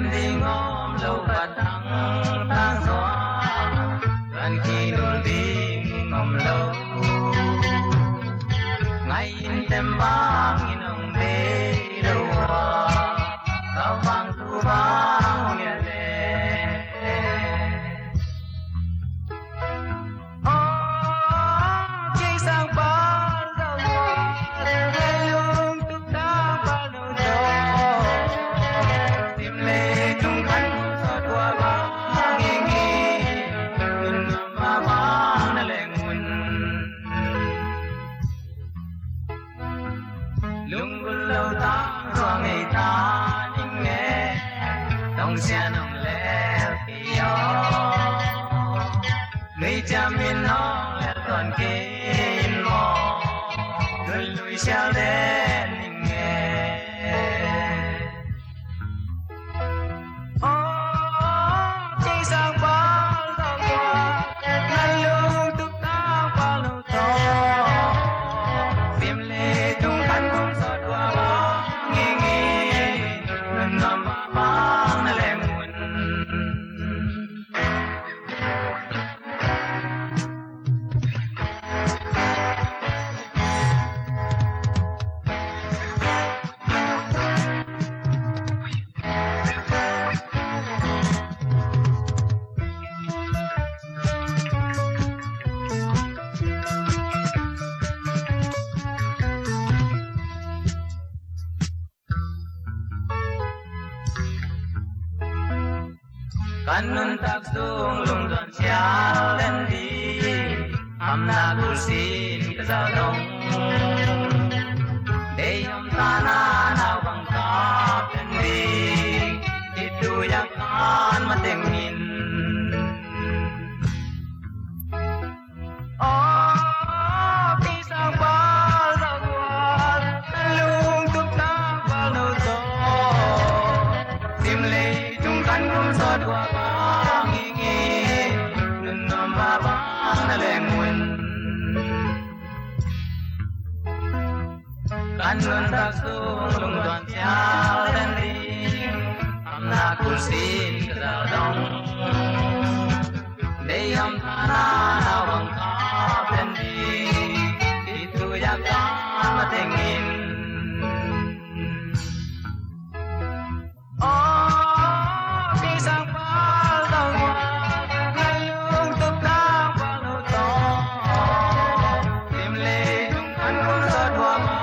em đi ngom lâu và thăng thang gió gần khi đường đi ngom lâu ngày in tem vang in ông bê đâu cao vang thu vang nghe lệ chỉ sang ba giờ ngày luôn tuk đã ba lâu rồi tìm lệ tung khăn gió đua vang nghi nghi mình mà vang đã lệ nguồn lung lâu ta do ngày ta nhìn nghe đông xe nồng lệ phiêu người cha miền nó lệ còn kín mò người lùi xeo đến nhìn nghe chỉ sang ba giờ qua ngày luôn tuk ta ba lâu rồi tìm lệ tung khăn cũng gió đua vang nghi nghi ngân ngầm mà vang đã lệ nguồn kanun tak dung lung don xiao lên đi am na gu xin ka giao đông để ông ta na nào bằng cáp lên đi itu yak kan mà tình nhìn đi sang ba giờ qua lung tuk ta ba lâu rồi tìm lấy chung cánh cũng gió đua vang nghi nghi đừng ngầm mà vang đã lệ nguồn kanun tak dung lung don xiao lên đi am na gu xin ka giao đông để ông ta na nào bằng cáp lên đi itu yak kan mà tình nhìn đi sang ba giờ qua ngày luôn tuk ta ba lâu rồi tìm lệ tung khăn cũng gió đua vang